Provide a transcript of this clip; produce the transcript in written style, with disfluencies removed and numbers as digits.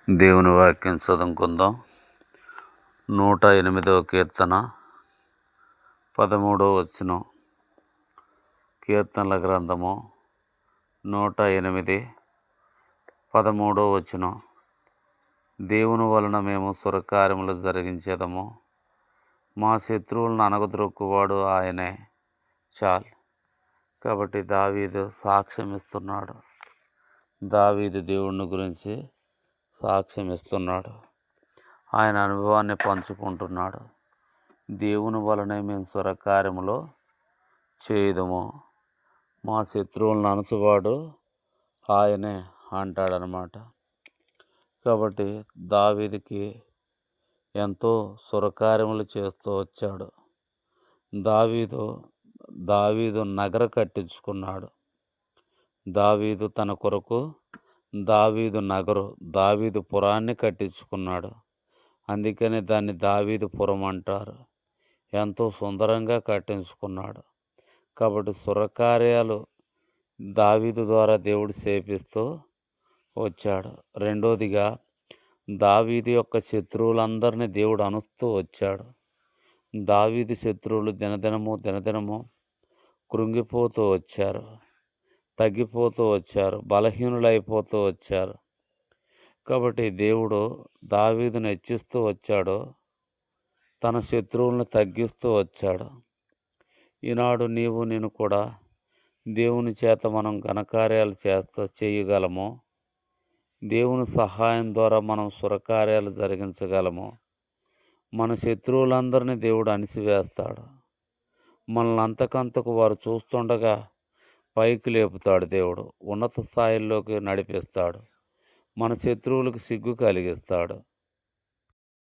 దేవుని వాక్యం చదువుకుందాం. 108వ కీర్తన 13వ వచనం. కీర్తనల గ్రంథము 108 13వ వచనం. దేవుని వలన మేము సురకార్యములు జరిగించేదము, మా శత్రువులను అణగద్రొక్కువాడు ఆయనే. చాలు. కాబట్టి దావీదు సాక్ష్యం ఇస్తున్నాడు. దావీదు దేవుని గురించి సాక్ష్యం ఇస్తున్నాడు. ఆయన అనుభవాన్ని పంచుకుంటున్నాడు. దేవుని వలనే మేము సురకార్యములో చేయదము, మా శత్రువులను అణచువాడు ఆయనే అంటాడనమాట. కాబట్టి దావీదుకి ఎంతో సురకార్యములు చేస్తూ వచ్చాడు. దావీదు నగర కట్టించుకున్నాడు. దావీదు తన కొరకు దావీదు పురాన్ని కట్టించుకున్నాడు. అందుకని దాన్ని దావీదు పురం అంటారు. ఎంతో సుందరంగా కట్టించుకున్నాడు. కాబట్టి సురకార్యాలు దావీదు ద్వారా దేవుడు చేపిస్తూ వచ్చాడు. రెండోదిగా, దావీదు యొక్క శత్రువులందరినీ దేవుడు అణుస్తూ వచ్చాడు. దావీదు శత్రువులు దినదినము కృంగిపోతూ వచ్చారు, తగ్గిపోతూ వచ్చారు, బలహీనులైపోతూ వచ్చారు. కాబట్టి దేవుడు దావీదును హెచ్చిస్తూ వచ్చాడు, తన శత్రువులను తగ్గిస్తూ వచ్చాడు. ఈనాడు నేను కూడా దేవుని చేత మనం ఘనకార్యాలు చేయగలము. దేవుని సహాయం ద్వారా మనం సురకార్యాలు జరిగించగలము. మన శత్రువులందరినీ దేవుడు అణిసివేస్తాడు. మనల్ని అంతకంతకు వారు చూస్తుండగా పైకి లేపుతాడు. దేవుడు ఉన్నత స్థాయిల్లోకి నడిపిస్తాడు. మన శత్రువులకు సిగ్గు కలిగిస్తాడు.